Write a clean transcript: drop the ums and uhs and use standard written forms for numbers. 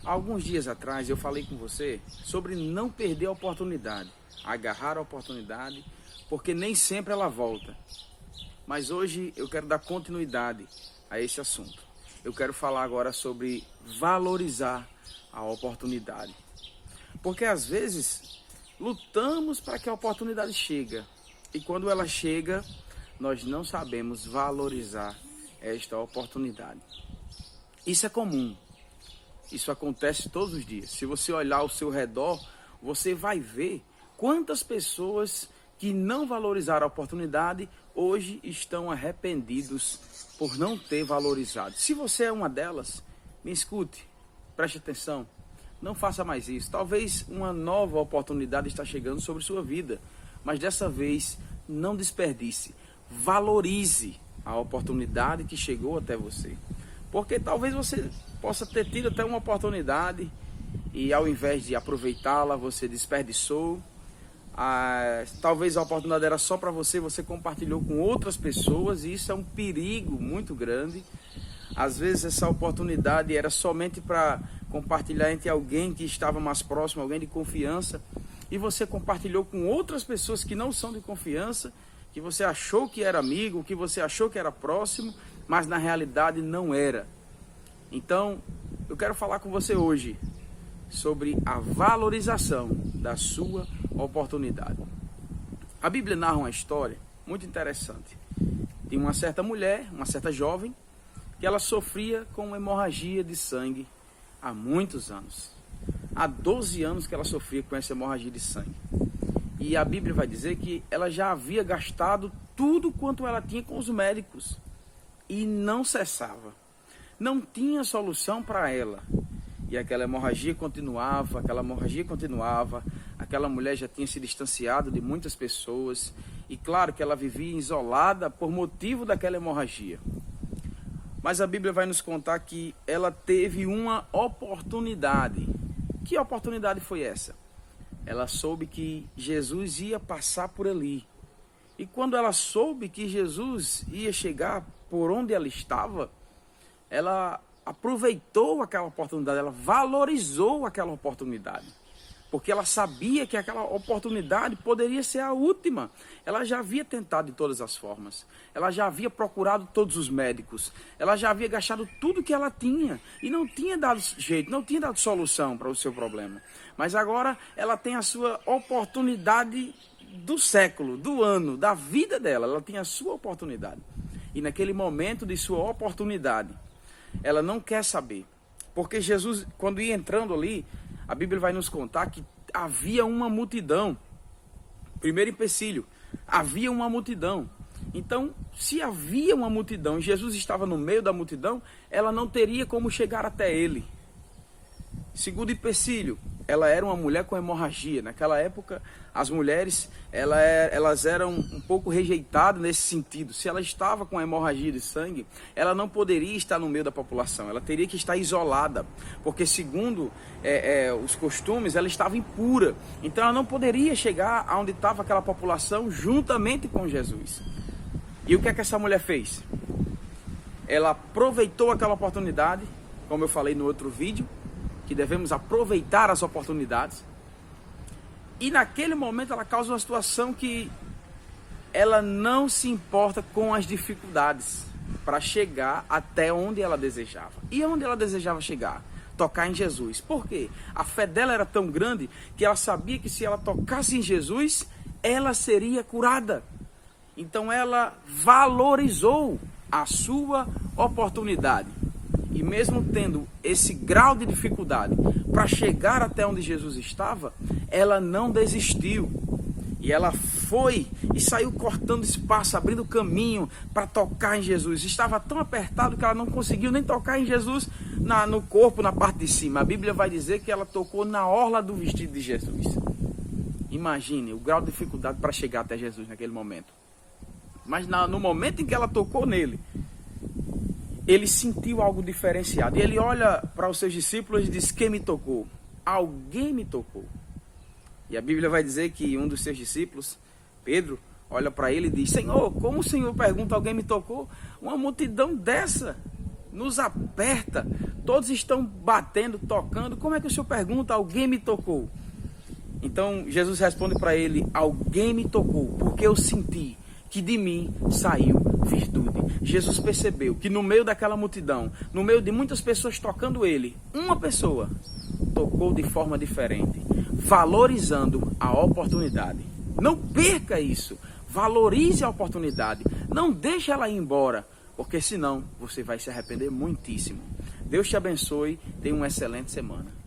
Alguns dias atrás eu falei com você sobre não perder a oportunidade, agarrar a oportunidade, porque nem sempre ela volta. Mas hoje eu quero dar continuidade a esse assunto. Eu quero falar agora sobre valorizar a oportunidade. Porque às vezes lutamos para que a oportunidade chegue. E quando ela chega, nós não sabemos valorizar esta oportunidade. Isso é comum. Isso acontece todos os dias. Se você olhar ao seu redor, você vai ver quantas pessoas que não valorizaram a oportunidade hoje estão arrependidos por não ter valorizado. Se você é uma delas, me escute, preste atenção, não faça mais isso. Talvez uma nova oportunidade está chegando sobre sua vida, mas dessa vez não desperdice, valorize a oportunidade que chegou até você. Porque talvez você possa ter tido até uma oportunidade e ao invés de aproveitá-la, você desperdiçou. Talvez a oportunidade era só para você, você compartilhou com outras pessoas e isso é um perigo muito grande. Às vezes essa oportunidade era somente para compartilhar entre alguém que estava mais próximo, alguém de confiança, e você compartilhou com outras pessoas que não são de confiança, que você achou que era amigo, que você achou que era próximo, mas na realidade não era. Então, eu quero falar com você hoje sobre a valorização da sua oportunidade. A Bíblia narra uma história muito interessante de uma certa mulher, uma certa jovem, que ela sofria com hemorragia de sangue há muitos anos. Há 12 anos que ela sofria com essa hemorragia de sangue. E a Bíblia vai dizer que ela já havia gastado tudo quanto ela tinha com os médicos e não cessava. Não tinha solução para ela. E aquela hemorragia continuava, aquela mulher já tinha se distanciado de muitas pessoas. E claro que ela vivia isolada por motivo daquela hemorragia. Mas a Bíblia vai nos contar que ela teve uma oportunidade. Que oportunidade foi essa? Ela soube que Jesus ia passar por ali. E quando ela soube que Jesus ia chegar por onde ela estava, ela aproveitou aquela oportunidade, ela valorizou aquela oportunidade. Porque ela sabia que aquela oportunidade poderia ser a última. Ela já havia tentado de todas as formas. Ela já havia procurado todos os médicos. Ela já havia gastado tudo que ela tinha. E não tinha dado jeito, não tinha dado solução para o seu problema. Mas agora ela tem a sua oportunidade do século, do ano, da vida dela. Ela tem a sua oportunidade. E naquele momento de sua oportunidade, ela não quer saber. Porque Jesus, quando ia entrando ali, a Bíblia vai nos contar que havia uma multidão. Primeiro empecilho, havia uma multidão. Então, se havia uma multidão e Jesus estava no meio da multidão, ela não teria como chegar até ele. Segundo empecilho, ela era uma mulher com hemorragia. Naquela época, as mulheres elas eram um pouco rejeitadas nesse sentido. Se ela estava com hemorragia de sangue, ela não poderia estar no meio da população. Ela teria que estar isolada, porque segundo os costumes, ela estava impura. Então, ela não poderia chegar aonde estava aquela população juntamente com Jesus. E o que é que essa mulher fez? Ela aproveitou aquela oportunidade, como eu falei no outro vídeo, que devemos aproveitar as oportunidades. E naquele momento ela causa uma situação que ela não se importa com as dificuldades para chegar até onde ela desejava. E onde ela desejava chegar? Tocar em Jesus. Por quê? A fé dela era tão grande que ela sabia que se ela tocasse em Jesus, ela seria curada. Então ela valorizou a sua oportunidade. E mesmo tendo esse grau de dificuldade para chegar até onde Jesus estava, ela não desistiu. E ela foi e saiu cortando espaço, abrindo caminho para tocar em Jesus. Estava tão apertado que ela não conseguiu nem tocar em Jesus no corpo, na parte de cima. A Bíblia vai dizer que ela tocou na orla do vestido de Jesus. Imagine o grau de dificuldade para chegar até Jesus naquele momento. Mas no momento em que ela tocou nele, ele sentiu algo diferenciado. E ele olha para os seus discípulos e diz: quem me tocou? Alguém me tocou. E a Bíblia vai dizer que um dos seus discípulos, Pedro, olha para ele e diz: Senhor, como o Senhor pergunta, alguém me tocou? Uma multidão dessa nos aperta. Todos estão batendo, tocando. Como é que o Senhor pergunta? Alguém me tocou. Então Jesus responde para ele: alguém me tocou, porque eu senti que de mim saiu virtude. Jesus percebeu que no meio daquela multidão, no meio de muitas pessoas tocando ele, uma pessoa tocou de forma diferente, valorizando a oportunidade. Não perca isso. Valorize a oportunidade. Não deixe ela ir embora, porque senão você vai se arrepender muitíssimo. Deus te abençoe. Tenha uma excelente semana.